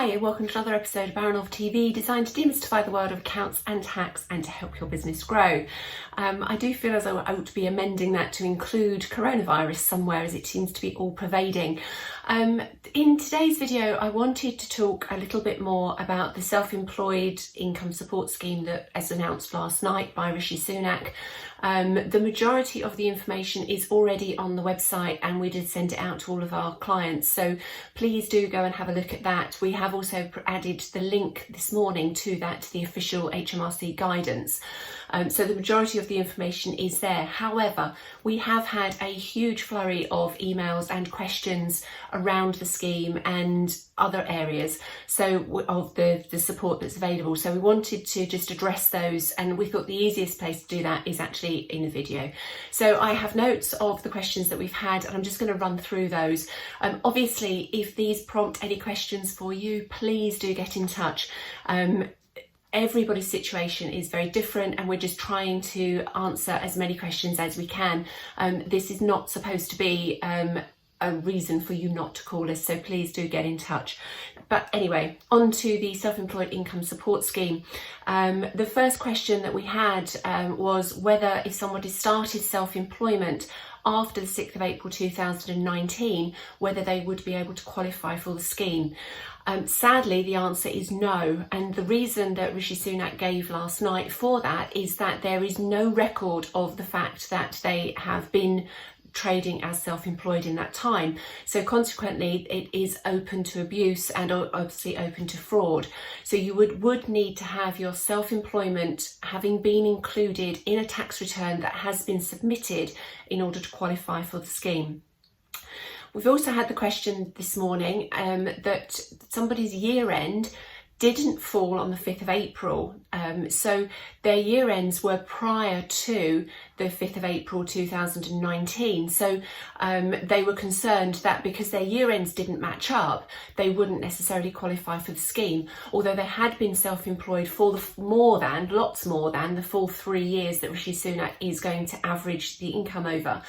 Hi, and welcome to another episode of Baranov TV, designed to demystify the world of accounts and tax and to help your business grow. I do feel as though I ought to be amending that to include coronavirus somewhere, as it seems to be all pervading. In today's video, I wanted to talk a little bit more about the self-employed income support scheme that, as announced last night by Rishi Sunak. The majority of the information is already on the website, and we did send it out to all of our clients, so please do go and have a look at that. We have also added the link this morning to that, to the official HMRC guidance. So the majority of the information is there. However, we have had a huge flurry of emails and questions around the scheme and other areas of the support that's available. So we wanted to just address those, and we thought the easiest place to do that is actually in a video. So I have notes of the questions that we've had, and I'm just going to run through those. Obviously, if these prompt any questions for you, please do get in touch. Everybody's situation is very different, and we're just trying to answer as many questions as we can. This is not supposed to be a reason for you not to call us, so please do get in touch. But anyway, on to the self-employed income support scheme. The first question that we had was whether if somebody started self-employment after the 6th of April 2019, whether they would be able to qualify for the scheme. Sadly, the answer is no, and the reason that Rishi Sunak gave last night for that is that there is no record of the fact that they have been trading as self-employed in that time. So consequently, it is open to abuse and obviously open to fraud. So you would need to have your self-employment having been included in a tax return that has been submitted in order to qualify for the scheme. We've also had the question this morning that somebody's year end didn't fall on the 5th of April. So their year ends were prior to the 5th of April 2019. So they were concerned that because their year ends didn't match up, they wouldn't necessarily qualify for the scheme, although they had been self-employed for lots more than the full 3 years that Rishi Sunak is going to average the income over.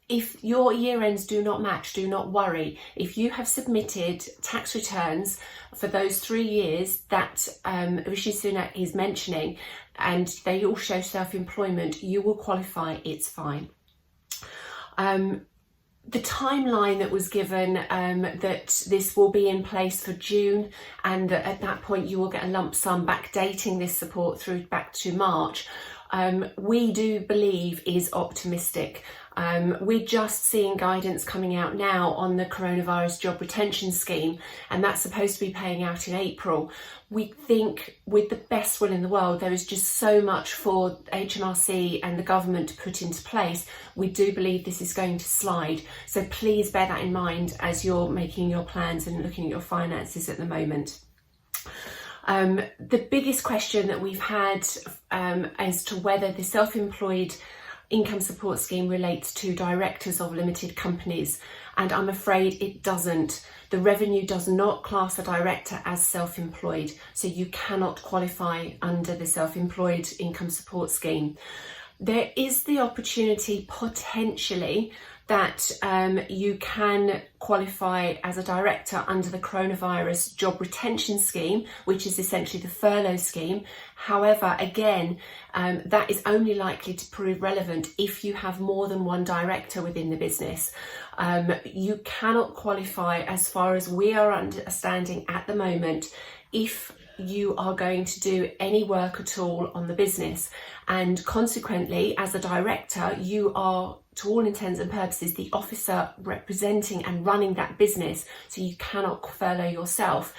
If your year ends do not match, do not worry. If you have submitted tax returns for those 3 years that Rishi Sunak is mentioning, and they all show self-employment, you will qualify, it's fine. The timeline that was given, that this will be in place for June, and that at that point you will get a lump sum backdating this support through back to March, we do believe is optimistic. We're just seeing guidance coming out now on the coronavirus job retention scheme, and that's supposed to be paying out in April. We think, with the best will in the world, there is just so much for HMRC and the government to put into place. We do believe this is going to slide. So please bear that in mind as you're making your plans and looking at your finances at the moment. The biggest question that we've had as to whether the self-employed income support scheme relates to directors of limited companies, and I'm afraid it doesn't. The revenue does not class a director as self-employed, so you cannot qualify under the self-employed income support scheme. There is the opportunity potentially that you can qualify as a director under the coronavirus job retention scheme, which is essentially the furlough scheme. However, again, that is only likely to prove relevant if you have more than one director within the business. You cannot qualify, as far as we are understanding at the moment, if you are going to do any work at all on the business, and consequently, as a director, you are, to all intents and purposes, the officer representing and running that business, so you cannot furlough yourself.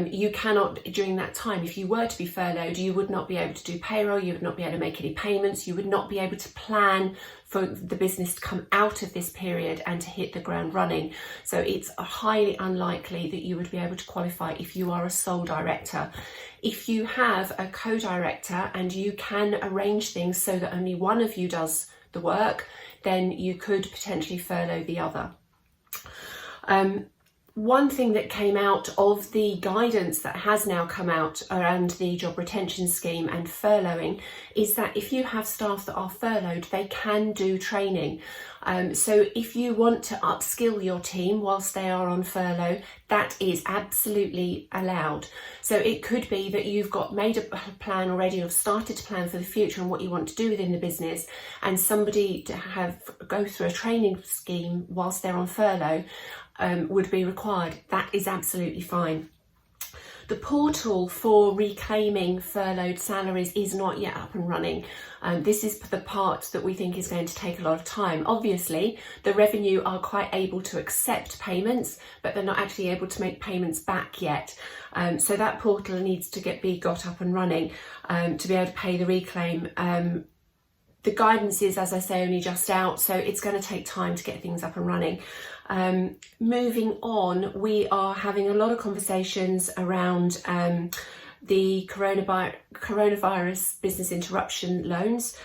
You cannot, during that time, if you were to be furloughed, you would not be able to do payroll, you would not be able to make any payments, you would not be able to plan for the business to come out of this period and to hit the ground running. So it's highly unlikely that you would be able to qualify if you are a sole director. If you have a co-director and you can arrange things so that only one of you does the work, then you could potentially furlough the other. One thing that came out of the guidance that has now come out around the job retention scheme and furloughing is that if you have staff that are furloughed, they can do training. So if you want to upskill your team whilst they are on furlough, that is absolutely allowed. So it could be that you've got made a plan already or started to plan for the future and what you want to do within the business, and somebody to go through a training scheme whilst they're on furlough would be required. That is absolutely fine. The portal for reclaiming furloughed salaries is not yet up and running. This is the part that we think is going to take a lot of time. Obviously, the revenue are quite able to accept payments, but they're not actually able to make payments back yet. So that portal needs to be got up and running to be able to pay the reclaim. The guidance is, as I say, only just out, so it's going to take time to get things up and running. Moving on, we are having a lot of conversations around the coronavirus business interruption loans.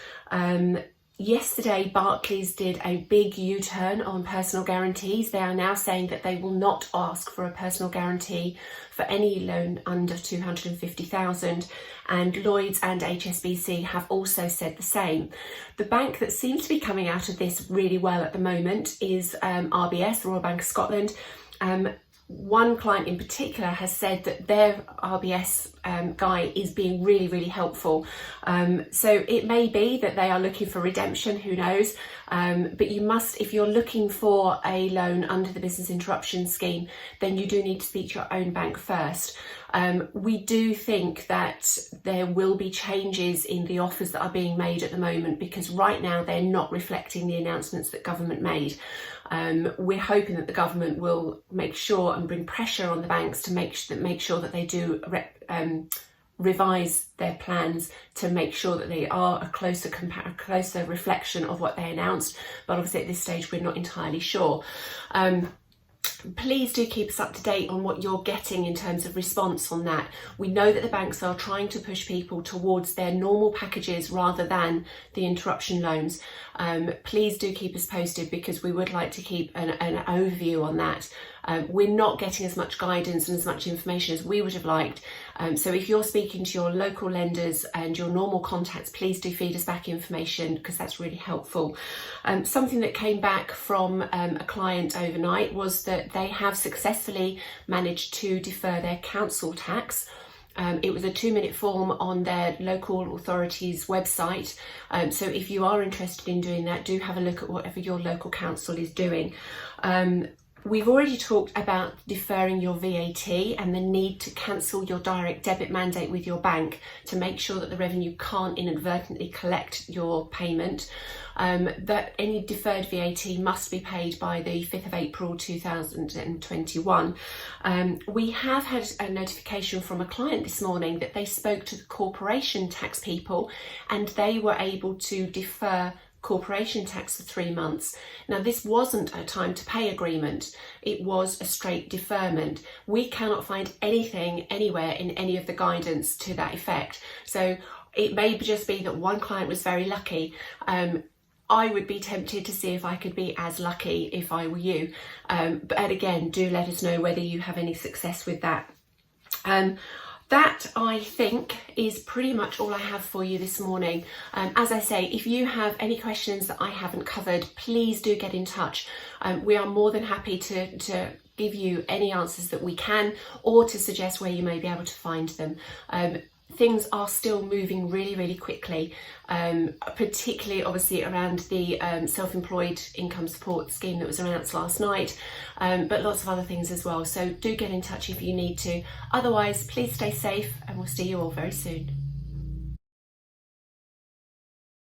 Yesterday, Barclays did a big U-turn on personal guarantees. They are now saying that they will not ask for a personal guarantee for any loan under 250,000, and Lloyds and HSBC have also said the same. The bank that seems to be coming out of this really well at the moment is RBS, Royal Bank of Scotland. One client in particular has said that their RBS guy is being really, really helpful. So it may be that they are looking for redemption, who knows? But you must, if you're looking for a loan under the business interruption scheme, then you do need to speak to your own bank first. We do think that there will be changes in the offers that are being made at the moment, because right now they're not reflecting the announcements that government made. We're hoping that the government will make sure and bring pressure on the banks to make sure that they do revise their plans to make sure that they are a closer reflection of what they announced. But obviously at this stage we're not entirely sure. Please do keep us up to date on what you're getting in terms of response on that. We know that the banks are trying to push people towards their normal packages rather than the interruption loans. Please do keep us posted, because we would like to keep an overview on that. We're not getting as much guidance and as much information as we would have liked. So if you're speaking to your local lenders and your normal contacts, please do feed us back information, because that's really helpful. Something that came back from a client overnight was that they have successfully managed to defer their council tax. It was a 2-minute form on their local authority's website. So if you are interested in doing that, do have a look at whatever your local council is doing. We've already talked about deferring your VAT and the need to cancel your direct debit mandate with your bank to make sure that the revenue can't inadvertently collect your payment. That any deferred VAT must be paid by the 5th of April 2021. We have had a notification from a client this morning that they spoke to the corporation tax people and they were able to defer corporation tax for 3 months. Now, this wasn't a time to pay agreement, it was a straight deferment. We cannot find anything anywhere in any of the guidance to that effect. So it may just be that one client was very lucky. I would be tempted to see if I could be as lucky if I were you. But again, do let us know whether you have any success with that. That, I think, is pretty much all I have for you this morning. As I say, if you have any questions that I haven't covered, please do get in touch. We are more than happy to give you any answers that we can, or to suggest where you may be able to find them. Things are still moving really, really quickly, particularly obviously around the self-employed income support scheme that was announced last night, but lots of other things as well. So do get in touch if you need to. Otherwise, please stay safe, and we'll see you all very soon.